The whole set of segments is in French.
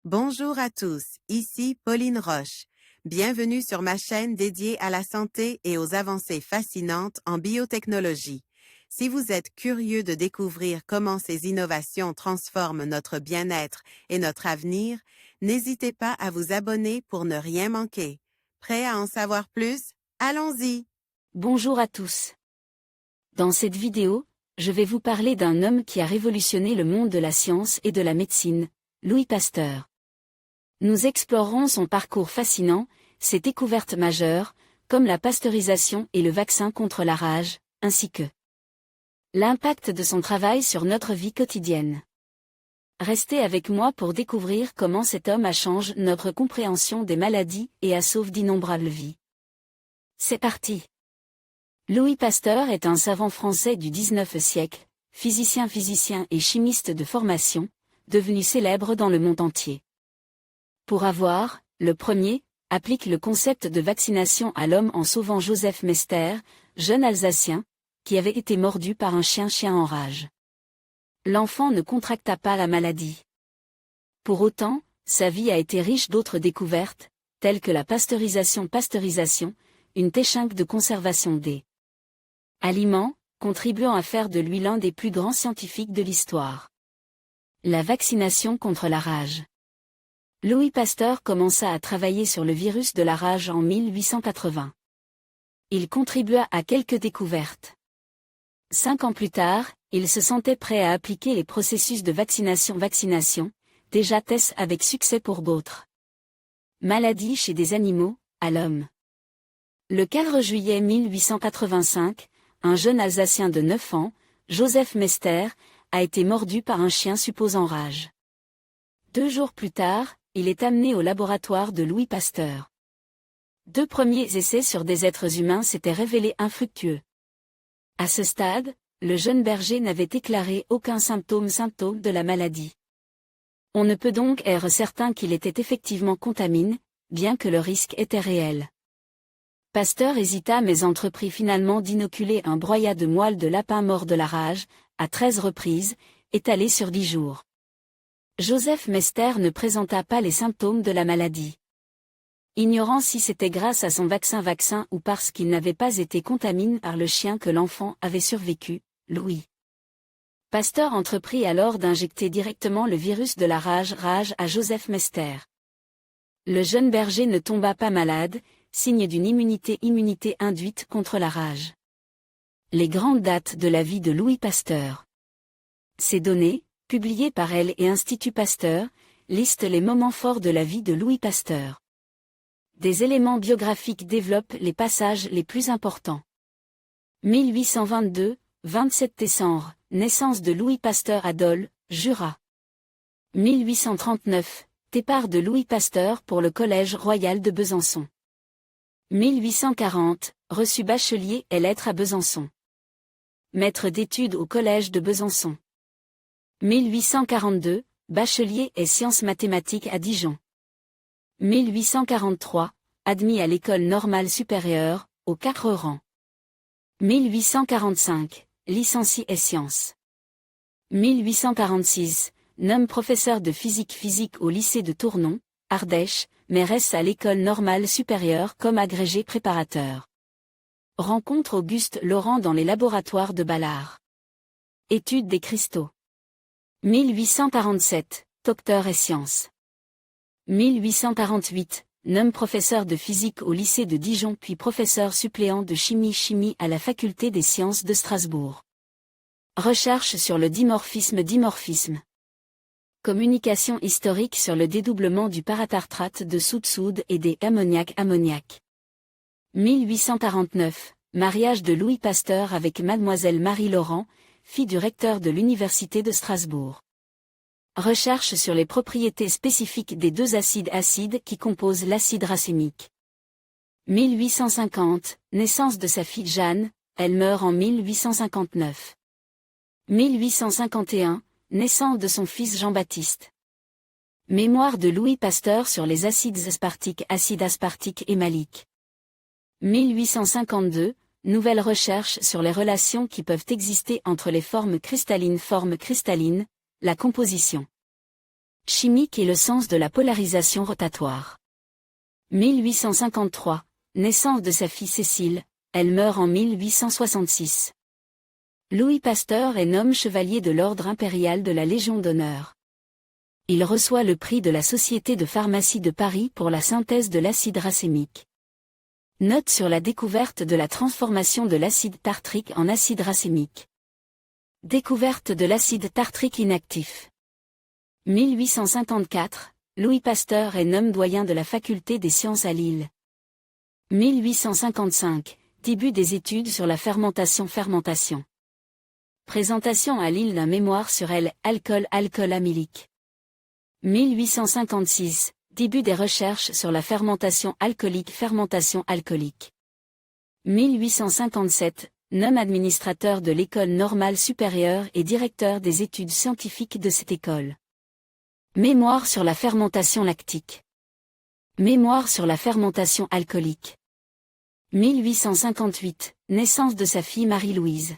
Bonjour à tous, ici Pauline Roche. Bienvenue sur ma chaîne dédiée à la santé et aux avancées fascinantes en biotechnologie. Si vous êtes curieux de découvrir comment ces innovations transforment notre bien-être et notre avenir, n'hésitez pas à vous abonner pour ne rien manquer. Prêt à en savoir plus? Allons-y! Bonjour à tous. Dans cette vidéo, je vais vous parler d'un homme qui a révolutionné le monde de la science et de la médecine, Louis Pasteur. Nous explorerons son parcours fascinant, ses découvertes majeures, comme la pasteurisation et le vaccin contre la rage, ainsi que l'impact de son travail sur notre vie quotidienne. Restez avec moi pour découvrir comment cet homme a changé notre compréhension des maladies et a sauvé d'innombrables vies. C'est parti! Louis Pasteur est un savant français du XIXe siècle, physicien et chimiste de formation, devenu célèbre dans le monde entier. Pour avoir, le premier, applique le concept de vaccination à l'homme en sauvant Joseph Mester, jeune Alsacien, qui avait été mordu par un chien en rage. L'enfant ne contracta pas la maladie. Pour autant, sa vie a été riche d'autres découvertes, telles que la pasteurisation, une technique de conservation des aliments, contribuant à faire de lui l'un des plus grands scientifiques de l'histoire. La vaccination contre la rage. Louis Pasteur commença à travailler sur le virus de la rage en 1880. Il contribua à quelques découvertes. 5 ans plus tard, il se sentait prêt à appliquer les processus de vaccination, déjà testés avec succès pour d'autres maladies chez des animaux, à l'homme. Le 4 juillet 1885, un jeune Alsacien de 9 ans, Joseph Mester, a été mordu par un chien supposant rage. 2 jours plus tard, il est amené au laboratoire de Louis Pasteur. 2 premiers essais sur des êtres humains s'étaient révélés infructueux. À ce stade, le jeune berger n'avait déclaré aucun symptôme de la maladie. On ne peut donc être certain qu'il était effectivement contaminé, bien que le risque était réel. Pasteur hésita mais entreprit finalement d'inoculer un broyat de moelle de lapin mort de la rage, à 13 reprises, étalé sur 10 jours. Joseph Mester ne présenta pas les symptômes de la maladie. Ignorant si c'était grâce à son vaccin ou parce qu'il n'avait pas été contaminé par le chien que l'enfant avait survécu, Louis Pasteur entreprit alors d'injecter directement le virus de la rage à Joseph Mester. Le jeune berger ne tomba pas malade, signe d'une immunité induite contre la rage. Les grandes dates de la vie de Louis Pasteur. Ces données, publiées par elle et Institut Pasteur, listent les moments forts de la vie de Louis Pasteur. Des éléments biographiques développent les passages les plus importants. 1822, 27 décembre, naissance de Louis Pasteur à Dole, Jura. 1839, départ de Louis Pasteur pour le Collège royal de Besançon. 1840, reçu bachelier et lettres à Besançon. Maître d'études au Collège de Besançon. 1842, bachelier et sciences mathématiques à Dijon. 1843, admis à l'école normale supérieure, aux 4 rangs. 1845, licencié et sciences. 1846, nomme professeur de physique au lycée de Tournon, Ardèche, mais reste à l'école normale supérieure comme agrégé préparateur. Rencontre Auguste Laurent dans les laboratoires de Ballard. Étude des cristaux. 1847, docteur et sciences. 1848, nomme professeur de physique au lycée de Dijon puis professeur suppléant de chimie à la faculté des sciences de Strasbourg. Recherche sur le dimorphisme. Communication historique sur le dédoublement du paratartrate de soude et des ammoniac. 1849, mariage de Louis Pasteur avec mademoiselle Marie Laurent, fille du recteur de l'université de Strasbourg. Recherche sur les propriétés spécifiques des 2 acides qui composent l'acide racémique. 1850, naissance de sa fille Jeanne, elle meurt en 1859. 1851, naissance de son fils Jean-Baptiste. Mémoire de Louis Pasteur sur les acides aspartiques, acide aspartique et malique. 1852, nouvelle recherche sur les relations qui peuvent exister entre les formes cristallines, la composition chimique et le sens de la polarisation rotatoire. 1853, naissance de sa fille Cécile, elle meurt en 1866. Louis Pasteur est nommé chevalier de l'Ordre impérial de la Légion d'honneur. Il reçoit le prix de la Société de pharmacie de Paris pour la synthèse de l'acide racémique. Note sur la découverte de la transformation de l'acide tartrique en acide racémique. Découverte de l'acide tartrique inactif. 1854, Louis Pasteur est nommé doyen de la faculté des sciences à Lille. 1855, début des études sur la fermentation. Présentation à Lille d'un mémoire sur l'alcool amylique. 1856, début des recherches sur la fermentation alcoolique. 1857, nomme administrateur de l'école normale supérieure et directeur des études scientifiques de cette école. Mémoire sur la fermentation lactique. Mémoire sur la fermentation alcoolique. 1858, naissance de sa fille Marie-Louise.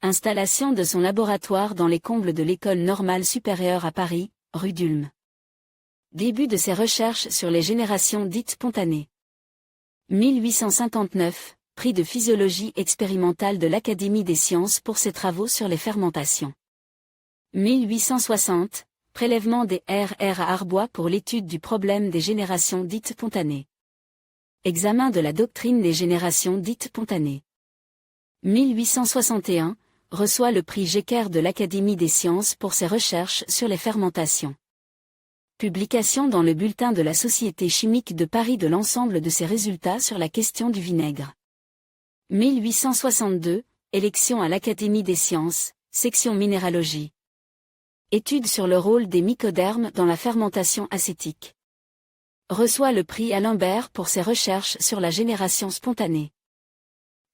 Installation de son laboratoire dans les combles de l'école normale supérieure à Paris, rue d'Ulm. Début de ses recherches sur les générations dites spontanées. 1859, prix de physiologie expérimentale de l'Académie des sciences pour ses travaux sur les fermentations. 1860, prélèvement des RR à Arbois pour l'étude du problème des générations dites spontanées. Examen de la doctrine des générations dites spontanées. 1861, reçoit le prix Jecker de l'Académie des sciences pour ses recherches sur les fermentations. Publication dans le bulletin de la Société chimique de Paris de l'ensemble de ses résultats sur la question du vinaigre. 1862, élection à l'Académie des sciences, section minéralogie. Étude sur le rôle des mycodermes dans la fermentation acétique. Reçoit le prix Alembert pour ses recherches sur la génération spontanée.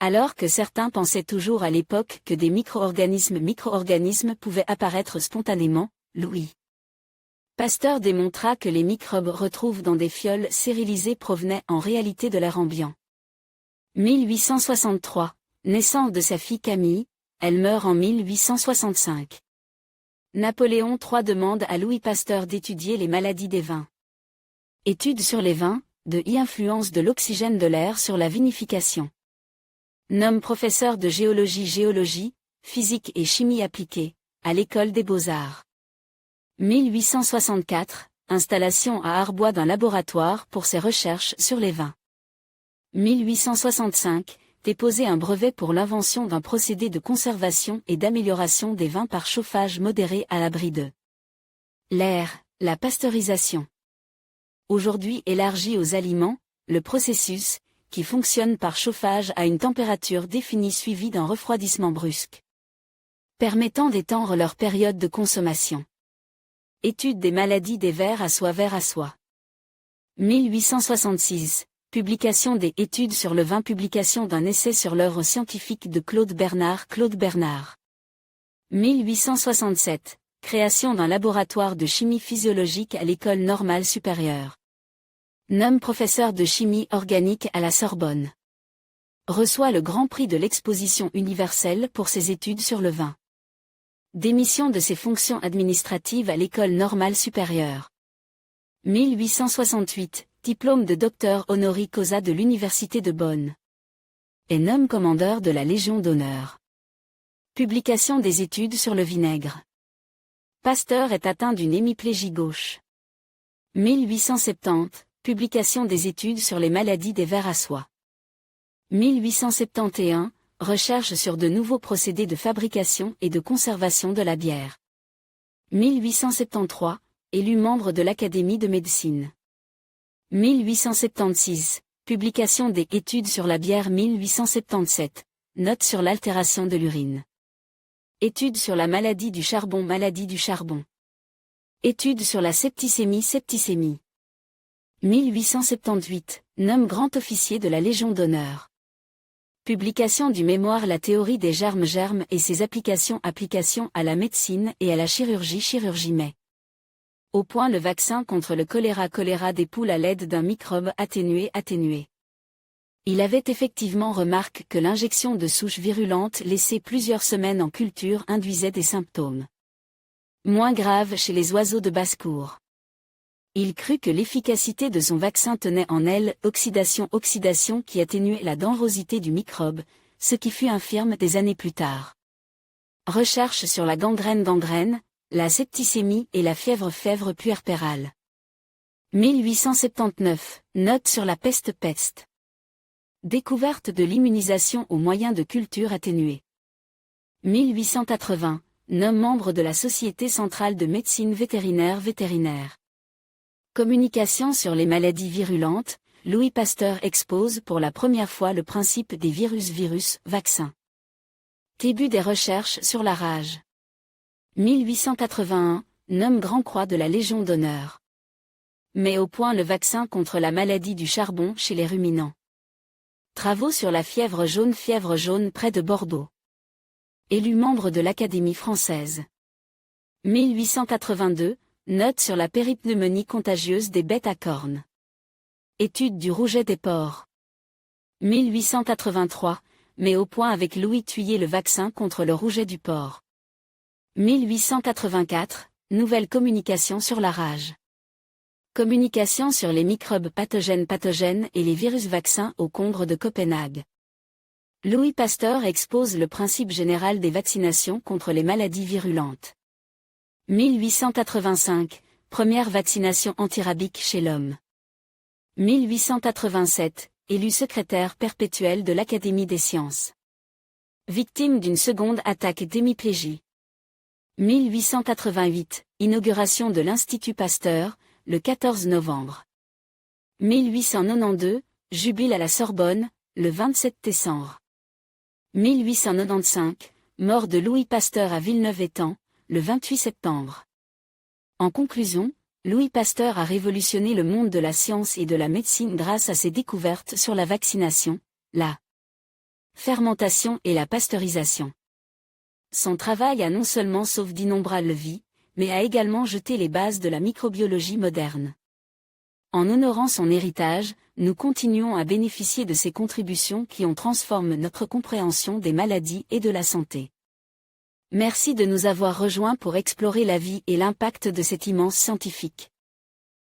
Alors que certains pensaient toujours à l'époque que des micro-organismes pouvaient apparaître spontanément, Louis Pasteur démontra que les microbes retrouvés dans des fioles stérilisées provenaient en réalité de l'air ambiant. 1863, naissance de sa fille Camille, elle meurt en 1865. Napoléon III demande à Louis Pasteur d'étudier les maladies des vins. Étude sur les vins, de influence de l'oxygène de l'air sur la vinification. Nomme professeur de géologie, physique et chimie appliquée, à l'École des Beaux-Arts. 1864, installation à Arbois d'un laboratoire pour ses recherches sur les vins. 1865, déposer un brevet pour l'invention d'un procédé de conservation et d'amélioration des vins par chauffage modéré à l'abri de l'air, la pasteurisation. Aujourd'hui élargi aux aliments, le processus, qui fonctionne par chauffage à une température définie suivie d'un refroidissement brusque, permettant d'étendre leur période de consommation. Étude des maladies des vers à soie. 1866, publication des études sur le vin. Publication d'un essai sur l'œuvre scientifique de Claude Bernard. 1867, création d'un laboratoire de chimie physiologique à l'École normale supérieure. Nomme professeur de chimie organique à la Sorbonne. Reçoit le Grand Prix de l'Exposition universelle pour ses études sur le vin. Démission de ses fonctions administratives à l'École normale supérieure. 1868, diplôme de docteur honoris causa de l'Université de Bonn. Et nomme commandeur de la Légion d'honneur. Publication des études sur le vinaigre. Pasteur est atteint d'une hémiplégie gauche. 1870, publication des études sur les maladies des vers à soie. 1871, recherche sur de nouveaux procédés de fabrication et de conservation de la bière. 1873, élu membre de l'Académie de médecine. 1876, publication des études sur la bière. 1877, note sur l'altération de l'urine. Étude sur la maladie du charbon. Étude sur la septicémie. 1878, nomme grand officier de la Légion d'honneur. Publication du mémoire La théorie des germes et ses applications à la médecine et à la chirurgie mai. Au point le vaccin contre le choléra des poules à l'aide d'un microbe atténué. Il avait effectivement remarqué que l'injection de souches virulentes laissées plusieurs semaines en culture induisait des symptômes. moins grave chez les oiseaux de basse-cour. Il crut que l'efficacité de son vaccin tenait en elle, oxydation qui atténuait la dangerosité du microbe, ce qui fut infirme des années plus tard. Recherche sur la gangrène, la septicémie et la fièvre puerpérale. 1879, note sur la peste. Découverte de l'immunisation aux moyens de culture atténués. 1880, nomme membre de la Société centrale de médecine vétérinaire. Communication sur les maladies virulentes, Louis Pasteur expose pour la première fois le principe des virus vaccins. Début des recherches sur la rage. 1881, nomme Grand Croix de la Légion d'honneur. Met au point le vaccin contre la maladie du charbon chez les ruminants. Travaux sur la fièvre jaune près de Bordeaux. Élu membre de l'Académie française. 1882, note sur la péripneumonie contagieuse des bêtes à cornes. Étude du rouget des porcs. 1883, met au point avec Louis Thuillier le vaccin contre le rouget du porc. 1884, nouvelle communication sur la rage. Communication sur les microbes pathogènes et les virus vaccins au Congrès de Copenhague. Louis Pasteur expose le principe général des vaccinations contre les maladies virulentes. 1885, première vaccination antirabique chez l'homme. 1887, élu secrétaire perpétuel de l'Académie des sciences. Victime d'une seconde attaque d'hémiplégie. 1888, inauguration de l'Institut Pasteur, le 14 novembre. 1892, jubile à la Sorbonne, le 27 décembre. 1895, mort de Louis Pasteur à Villeneuve-Étang, le 28 septembre. En conclusion, Louis Pasteur a révolutionné le monde de la science et de la médecine grâce à ses découvertes sur la vaccination, la fermentation et la pasteurisation. Son travail a non seulement sauvé d'innombrables vies, mais a également jeté les bases de la microbiologie moderne. En honorant son héritage, nous continuons à bénéficier de ses contributions qui ont transformé notre compréhension des maladies et de la santé. Merci de nous avoir rejoints pour explorer la vie et l'impact de cet immense scientifique.